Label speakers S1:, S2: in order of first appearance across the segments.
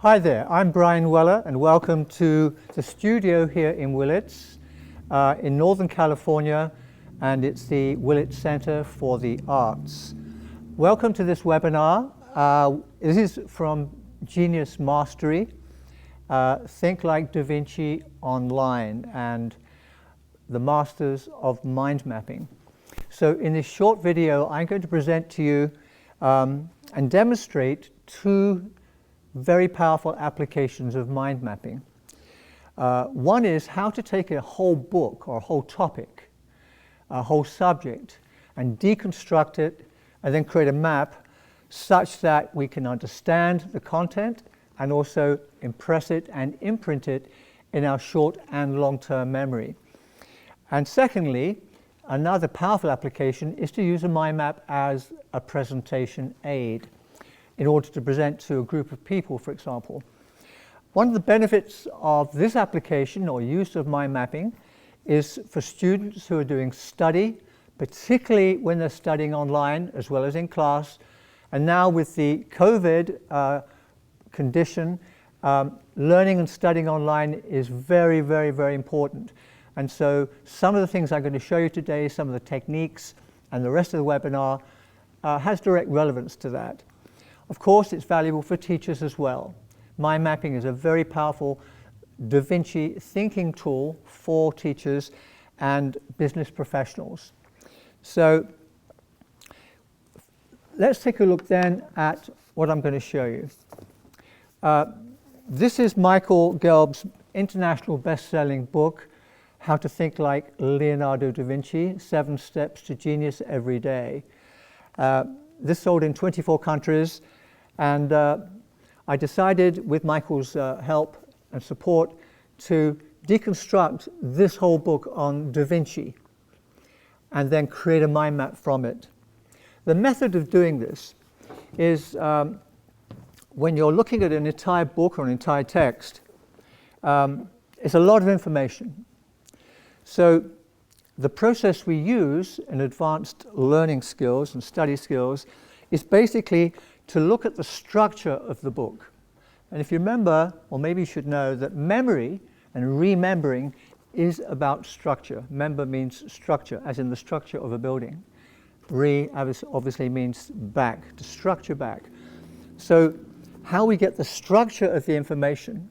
S1: Hi there, I'm Brian Weller and welcome to the studio here in Willits in Northern California, and it's the Willits Center for the Arts. Welcome to this webinar. This is from Genius Mastery, Think Like Da Vinci Online, and the Masters of Mind Mapping. So in this short video, I'm going to present to you and demonstrate two very powerful applications of mind mapping. One is how to take a whole book or a whole topic, a whole subject, and deconstruct it and then create a map such that we can understand the content and also impress it and imprint it in our short and long-term memory. And secondly, another powerful application is to use a mind map as a presentation aid in order to present to a group of people, for example. One of the benefits of this application or use of mind mapping is for students who are doing study, particularly when they're studying online as well as in class. And now with the COVID condition, learning and studying online is very, very, very important. And so some of the things I'm going to show you today, some of the techniques, and the rest of the webinar has direct relevance to that. Of course, it's valuable for teachers as well. Mind mapping is a very powerful Da Vinci thinking tool for teachers and business professionals. So let's take a look then at what I'm going to show you. This is Michael Gelb's international best-selling book, How to Think Like Leonardo Da Vinci, 7 Steps to Genius Every Day. This sold in 24 countries, and I decided, with Michael's help and support, to deconstruct this whole book on Da Vinci and then create a mind map from it. The method of doing this is when you're looking at an entire book or an entire text, it's a lot of information. So the process we use in advanced learning skills and study skills is basically to look at the structure of the book. And if you remember, or maybe you should know, that memory and remembering is about structure. Member means structure, as in the structure of a building. Re obviously means back, to structure back. So how we get the structure of the information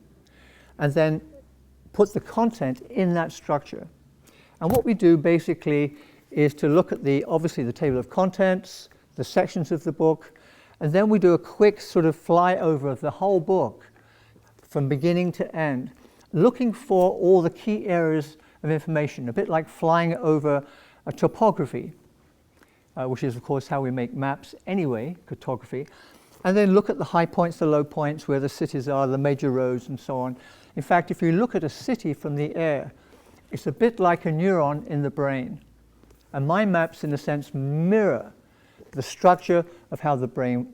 S1: and then put the content in that structure. And what we do basically is to look at obviously the table of contents, the sections of the book, and then we do a quick sort of flyover of the whole book from beginning to end, looking for all the key areas of information, a bit like flying over a topography, which is of course how we make maps anyway, cartography, and then look at the high points, the low points, where the cities are, the major roads and so on. In fact, if you look at a city from the air, it's a bit like a neuron in the brain. And mind maps, in a sense, mirror the structure of how the brain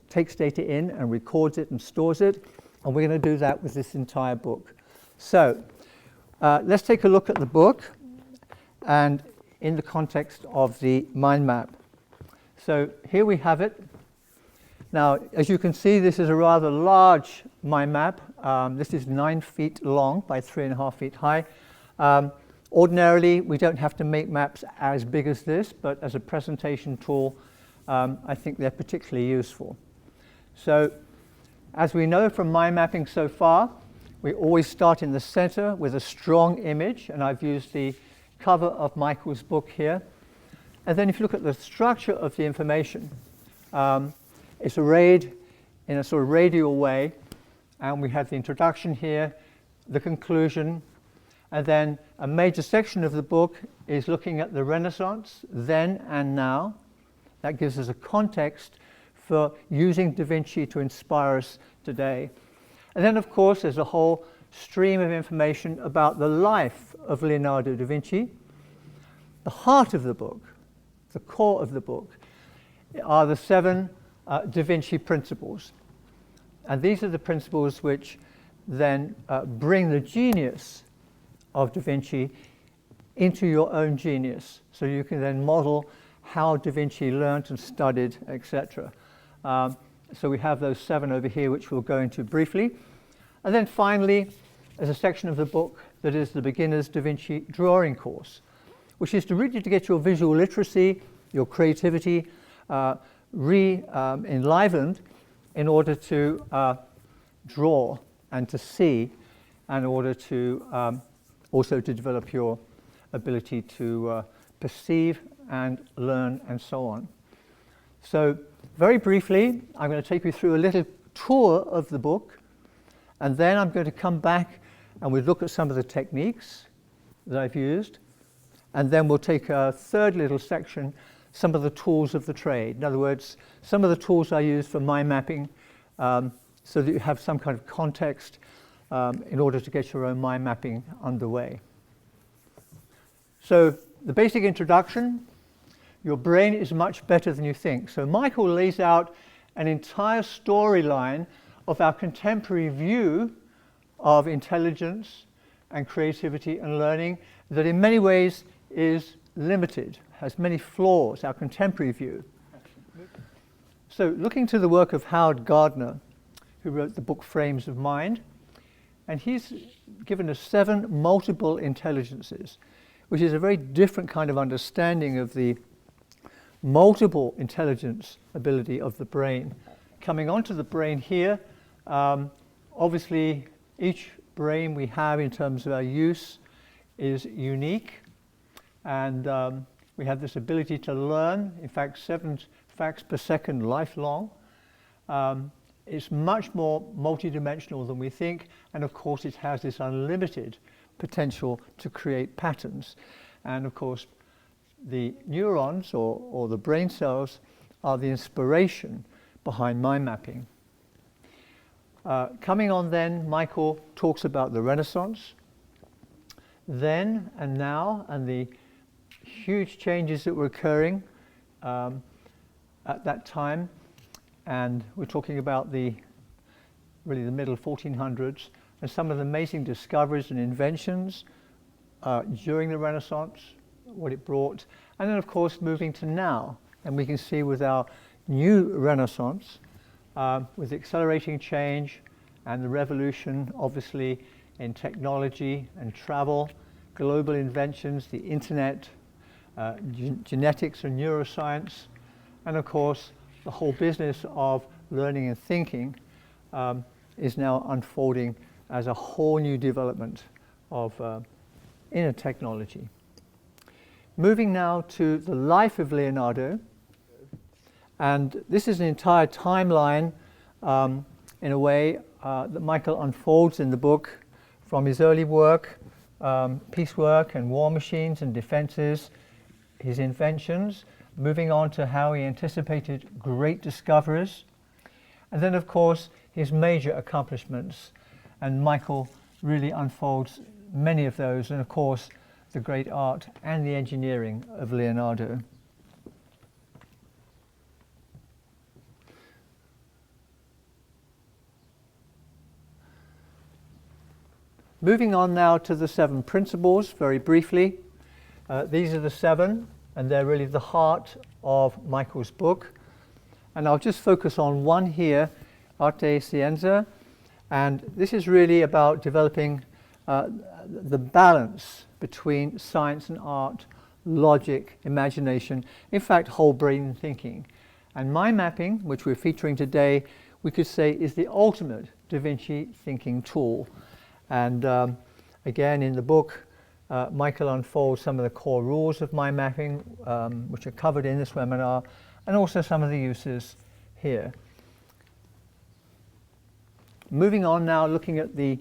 S1: takes data in and records it and stores it. And we're going to do that with this entire book. So let's take a look at the book and in the context of the mind map. So here we have it. Now, as you can see, this is a rather large mind map. This is 9 feet long by 3.5 feet high. Ordinarily, we don't have to make maps as big as this, but as a presentation tool, I think they're particularly useful. So, as we know from mind mapping so far, we always start in the center with a strong image, and I've used the cover of Michael's book here. And then if you look at the structure of the information, it's arrayed in a sort of radial way, and we have the introduction here, the conclusion, and then a major section of the book is looking at the Renaissance, then and now. That gives us a context for using Da Vinci to inspire us today. And then, of course, there's a whole stream of information about the life of Leonardo da Vinci. The heart of the book, the core of the book, are the 7 Da Vinci principles. And these are the principles which then bring the genius of Da Vinci into your own genius, so you can then model how Da Vinci learned and studied, etc. So we have those 7 over here, which we'll go into briefly. And then finally, there's a section of the book that is the Beginner's Da Vinci Drawing Course, which is to get your visual literacy, your creativity enlivened in order to draw and to see, and in order to also to develop your ability to perceive and learn and so on. So very briefly, I'm going to take you through a little tour of the book, and then I'm going to come back and we'll look at some of the techniques that I've used, and then we'll take a third little section, some of the tools of the trade. In other words, some of the tools I use for mind mapping, so that you have some kind of context in order to get your own mind mapping underway. So the basic introduction: your brain is much better than you think. So Michael lays out an entire storyline of our contemporary view of intelligence and creativity and learning that in many ways is limited, has many flaws, our contemporary view. So looking to the work of Howard Gardner, who wrote the book Frames of Mind, and he's given us 7 multiple intelligences, which is a very different kind of understanding of the multiple intelligence ability of the brain. Coming onto the brain here, obviously each brain we have in terms of our use is unique, and we have this ability to learn, in fact 7 facts per second lifelong. It's much more multidimensional than we think, and of course it has this unlimited potential to create patterns. And of course the neurons or the brain cells are the inspiration behind mind mapping. Coming on then, Michael talks about the Renaissance, then and now, and the huge changes that were occurring at that time. And we're talking about really the middle 1400s, and some of the amazing discoveries and inventions during the Renaissance, what it brought, and then of course moving to now. And we can see with our new Renaissance, with accelerating change and the revolution obviously in technology and travel, global inventions, the internet, genetics and neuroscience, and of course the whole business of learning and thinking is now unfolding as a whole new development of inner technology. Moving now to the life of Leonardo, and this is an entire timeline in a way that Michael unfolds in the book, from his early work, piecework and war machines and defenses, his inventions, moving on to how he anticipated great discoveries, and then of course his major accomplishments. And Michael really unfolds many of those, and of course the great art and the engineering of Leonardo. Moving on now to the 7 principles, very briefly. These are the 7, and they're really the heart of Michael's book. And I'll just focus on one here, Arte Scienza, and this is really about developing the balance between science and art, logic, imagination, in fact whole brain thinking. And mind mapping, which we're featuring today, we could say is the ultimate Da Vinci thinking tool. And again in the book, Michael unfolds some of the core rules of mind mapping, which are covered in this webinar, and also some of the uses here. Moving on now, looking at the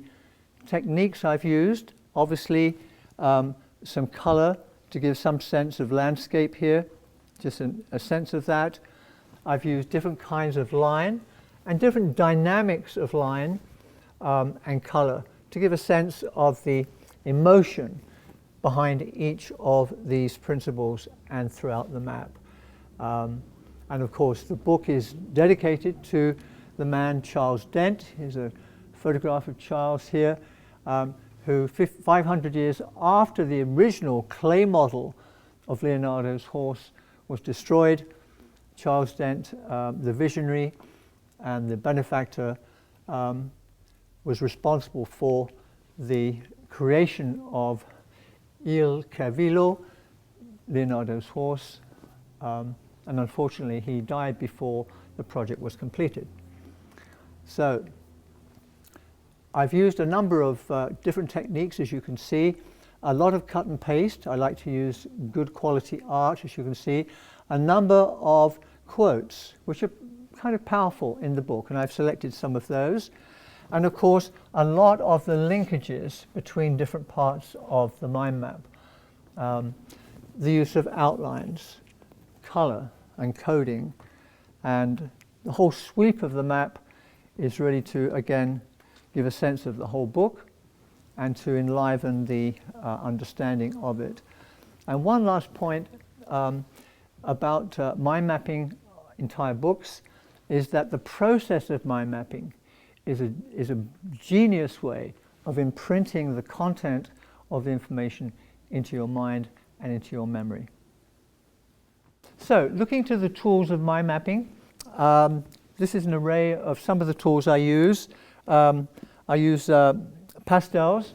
S1: techniques I've used. Obviously, some color to give some sense of landscape here, just a sense of that. I've used different kinds of line and different dynamics of line and color to give a sense of the emotion behind each of these principles and throughout the map. And of course the book is dedicated to the man Charles Dent. Here's a photograph of Charles here, who 500 years after the original clay model of Leonardo's horse was destroyed, Charles Dent, the visionary, and the benefactor was responsible for the creation of Il Cavillo, Leonardo's horse, and unfortunately he died before the project was completed. So I've used a number of different techniques, as you can see. A lot of cut and paste. I like to use good quality art, as you can see. A number of quotes, which are kind of powerful in the book, and I've selected some of those. And of course, a lot of the linkages between different parts of the mind map. The use of outlines, color and coding, and the whole sweep of the map is really to, again, give a sense of the whole book and to enliven the understanding of it. And one last point about mind mapping entire books is that the process of mind mapping is a genius way of imprinting the content of the information into your mind and into your memory. So, looking to the tools of mind mapping, this is an array of some of the tools I use. I use pastels,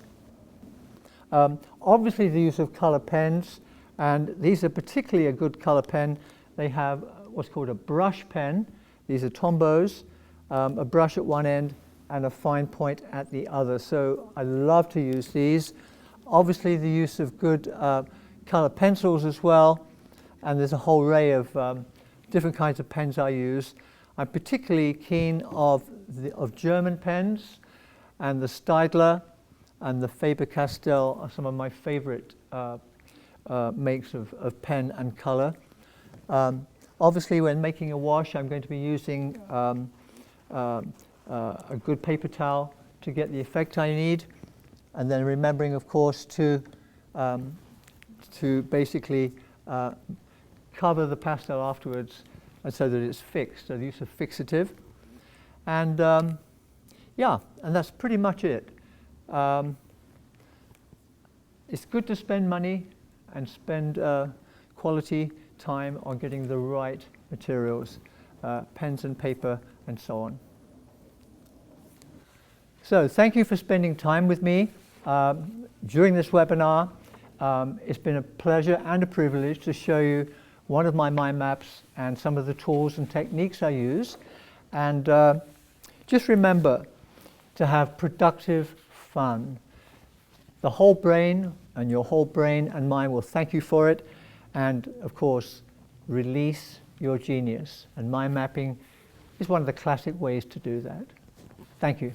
S1: obviously the use of color pens, and these are particularly a good color pen. They have what's called a brush pen. These are Tombos, a brush at one end and a fine point at the other. So I love to use these. Obviously the use of good color pencils as well, and there's a whole array of different kinds of pens I use. I'm particularly keen of German pens, and the Staedtler and the Faber-Castell are some of my favorite makes of pen and color. Obviously, when making a wash, I'm going to be using a good paper towel to get the effect I need, and then remembering, of course, to basically cover the pastel afterwards, and so that it's fixed. So the use of fixative, and yeah, and that's pretty much it. It's good to spend money and spend quality time on getting the right materials, pens and paper and so on. So thank you for spending time with me during this webinar. It's been a pleasure and a privilege to show you one of my mind maps and some of the tools and techniques I use. And just remember to have productive fun. The whole brain and your whole brain and mind will thank you for it. And of course, release your genius. And mind mapping is one of the classic ways to do that. Thank you.